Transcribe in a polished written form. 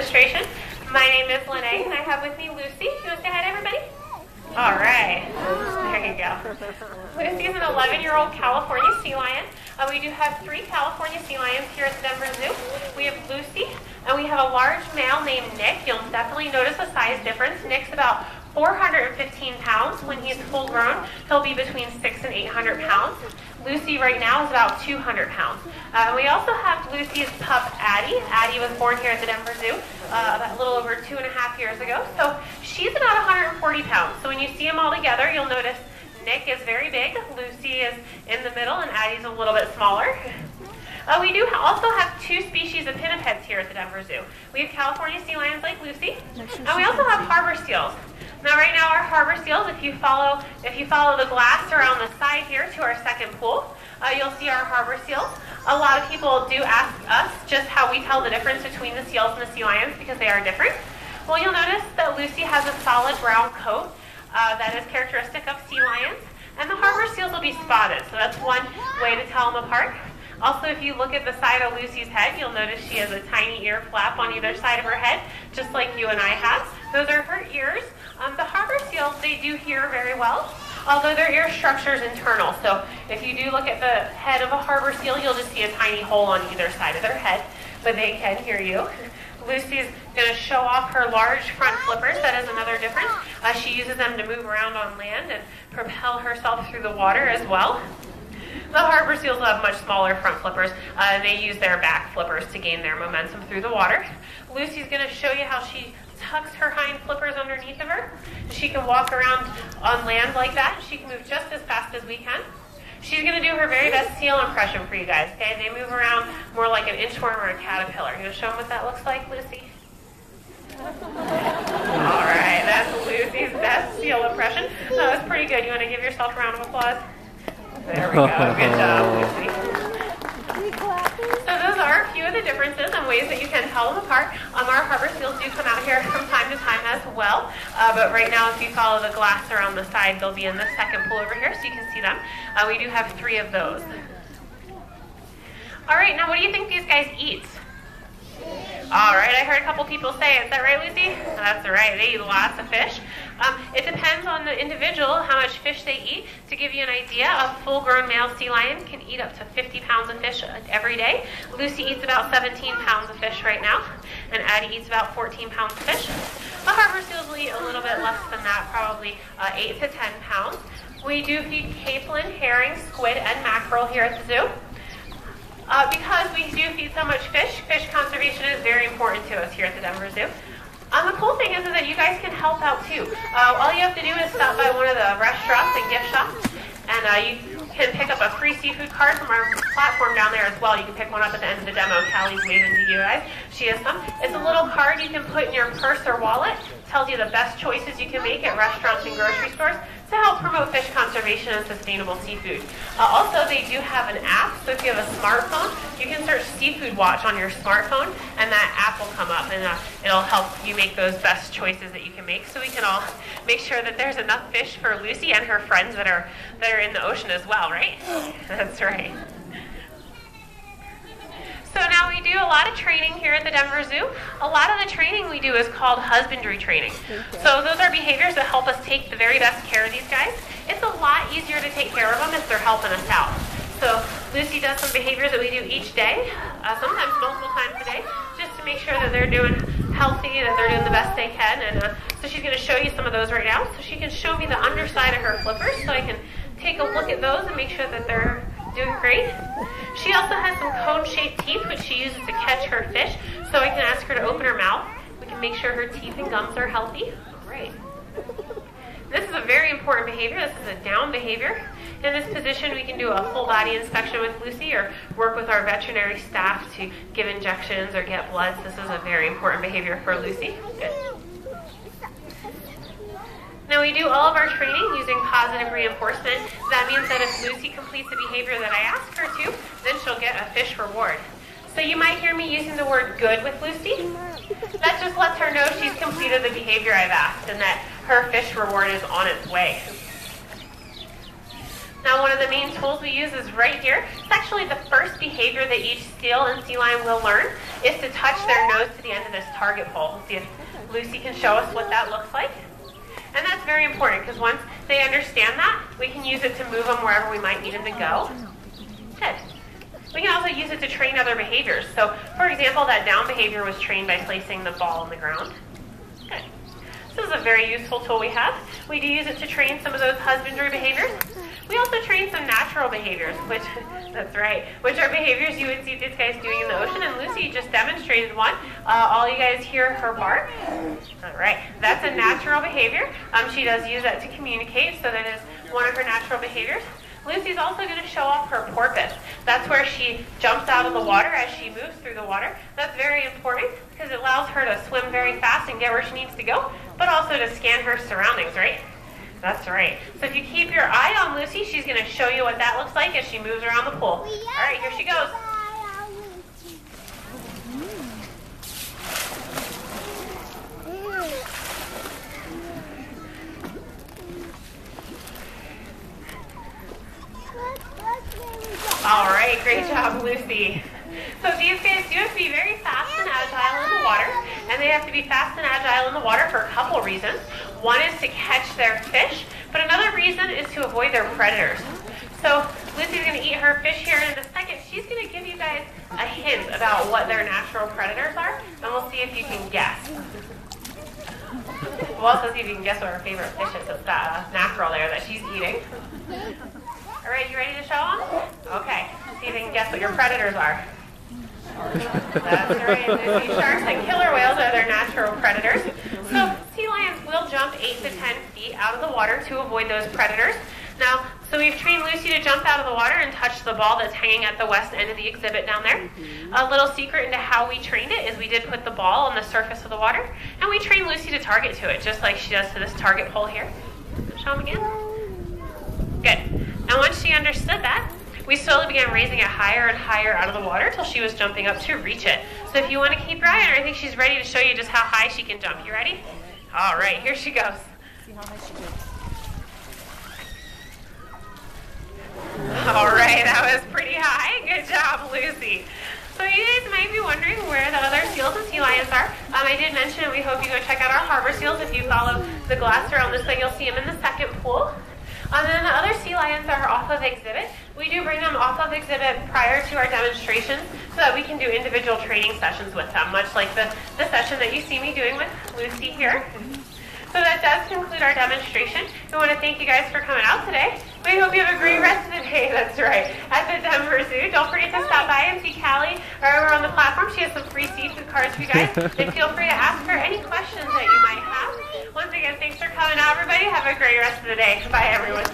Demonstration. My name is Lene, and I have with me Lucy. You want to say hi to everybody? All right. There you go. Lucy is an 11-year-old California sea lion. We do have 3 California sea lions here at the Denver Zoo. We have Lucy, and we have a large male named Nick. You'll definitely notice a size difference. Nick's about 415 pounds. When he's full grown, he'll be between 600 and 800 pounds. Lucy right now is about 200 pounds. We also have Lucy's pup, Addie. Addie was born here at the Denver Zoo a little over 2.5 years ago. So she's about 140 pounds. So when you see them all together, you'll notice Nick is very big, Lucy is in the middle, and Addie's a little bit smaller. We do also have 2 species of pinnipeds here at the Denver Zoo. We have California sea lions like Lucy, and we also have harbor seals. Now right now our harbor seals, if you follow the glass around the side here to our second pool, you'll see our harbor seals. A lot of people do ask us just how we tell the difference between the seals and the sea lions because they are different. Well, you'll notice that Lucy has a solid brown coat that is characteristic of sea lions, and the harbor seals will be spotted, so that's one way to tell them apart. Also, if you look at the side of Lucy's head, you'll notice she has a tiny ear flap on either side of her head, just like you and I have. Those are her ears. The harbor seals, they do hear very well, although their ear structure is internal. So if you do look at the head of a harbor seal, you'll just see a tiny hole on either side of their head, but they can hear you. Lucy's going to show off her large front flippers. That is another difference. She uses them to move around on land and propel herself through the water as well. The harbor seals will have much smaller front flippers. They use their back flippers to gain their momentum through the water. Lucy's going to show you how she tucks her hind flippers underneath of her. She can walk around on land like that. She can move just as fast as we can. She's going to do her very best seal impression for you guys. Okay, they move around more like an inchworm or a caterpillar. You going to show them what that looks like, Lucy? All right, that's Lucy's best seal impression. That was pretty good. You want to give yourself a round of applause? There we go. Good job, Lucy. So those are a few of the differences and ways that you can tell them apart. Our harbor seals do come out here from time to time as well. But right now, if you follow the glass around the side, they'll be in the second pool over here, so you can see them. We do have 3 of those. All right, now what do you think these guys eat? All right, I heard a couple people say it. Is that right, Lucy? That's right. They eat lots of fish. It depends on the individual how much fish they eat. To give you an idea, a full-grown male sea lion can eat up to 50 pounds of fish every day. Lucy eats about 17 pounds of fish right now, and Addie eats about 14 pounds of fish. The harbor seals will eat a little bit less than that, probably 8 to 10 pounds. We do feed capelin, herring, squid, and mackerel here at the zoo. Because we do feed so much fish conservation is very important to us here at the Denver Zoo. The cool thing is that you guys can help out too. All you have to do is stop by one of the restaurants and gift shops, and you can pick up a free seafood card from our platform down there as well. You can pick one up at the end of the demo. Callie's waving to you guys. She has some. It's a little card you can put in your purse or wallet. It tells you the best choices you can make at restaurants and grocery stores to help promote fish conservation and sustainable seafood. Also, they do have an app, so if you have a smartphone, you can search Seafood Watch on your smartphone, and that app will come up, and it'll help you make those best choices that you can make, so we can all make sure that there's enough fish for Lucy and her friends that are in the ocean as well, right? That's right. So now we do a lot of training here at the Denver Zoo. A lot of the training we do is called husbandry training. So those are behaviors that help us take the very best care of these guys. It's a lot easier to take care of them if they're helping us out. So Lucy does some behaviors that we do each day, sometimes multiple times a day, just to make sure that they're doing healthy, that they're doing the best they can. And so she's going to show you some of those right now. So she can show me the underside of her flippers so I can take a look at those and make sure that they're doing great. She also has some cone-shaped teeth, which she uses to catch her fish. So I can ask her to open her mouth. We can make sure her teeth and gums are healthy. All right. This is a very important behavior. This is a down behavior. In this position, we can do a full body inspection with Lucy or work with our veterinary staff to give injections or get bloods. This is a very important behavior for Lucy. Good. Now we do all of our training using positive reinforcement. That means that if Lucy completes the behavior that I ask her to, then she'll get a fish reward. So you might hear me using the word good with Lucy. That just lets her know she's completed the behavior I've asked and that her fish reward is on its way. Now, one of the main tools we use is right here. It's actually the first behavior that each seal and sea lion will learn is to touch their nose to the end of this target pole. Let's see if Lucy can show us what that looks like. And that's very important because once they understand that, we can use it to move them wherever we might need them to go. Good. We can also use it to train other behaviors. So, for example, that down behavior was trained by placing the ball on the ground. Good. This is a very useful tool we have. We do use it to train some of those husbandry behaviors. We also train some natural behaviors, which are behaviors you would see these guys doing in the ocean. And Lucy just demonstrated one. All you guys hear her bark. All right, that's a natural behavior. She does use that to communicate, so that is one of her natural behaviors. Lucy's also going to show off her porpoise. That's where she jumps out of the water as she moves through the water. That's very important because it allows her to swim very fast and get where she needs to go, but also to scan her surroundings, right? That's right. So if you keep your eye on Lucy, she's going to show you what that looks like as she moves around the pool. All right, here she goes. All right, great job, Lucy. So these guys do have to be very fast and agile in the water, and they have to be fast and agile in the water for a couple reasons. One is to catch their fish, but another reason is to avoid their predators. So Lucy's going to eat her fish here in a second. She's going to give you guys a hint about what their natural predators are, and we'll see if you can guess. We'll also see if you can guess what her favorite fish is. It's that mackerel there that she's eating. All right, you ready to show them? Okay, see if you can guess what your predators are. That's right, Lucy. Sharks and killer whales are their natural predators. So sea lions will jump 8 to 10 feet out of the water to avoid those predators. Now, so we've trained Lucy to jump out of the water and touch the ball that's hanging at the west end of the exhibit down there. A little secret into how we trained it is we did put the ball on the surface of the water, and we trained Lucy to target to it, just like she does to this target pole here. Show them again. Good. And once she understood that, we slowly began raising it higher and higher out of the water until she was jumping up to reach it. So if you want to keep your eye on her, I think she's ready to show you just how high she can jump. You ready? All right, here she goes. See how high she jumps. All right, that was pretty high. Good job, Lucy. So you guys might be wondering where the other seals and sea lions are. I did mention, and we hope you go check out our harbor seals. If you follow the glass around this way, you'll see them in the second pool. And then the other sea lions are off of exhibit. We do bring them off of exhibit prior to our demonstrations so that we can do individual training sessions with them, much like the session that you see me doing with Lucy here. So that does conclude our demonstration. We want to thank you guys for coming out today. We hope you have a great rest of the day, that's right, at the Denver Zoo. Don't forget to stop by and see Callie over on the platform. She has some free seafood cards for you guys. And feel free to ask her any questions that you might have. Once again, thanks for coming out, everybody. Have a great rest of the day. Bye, everyone.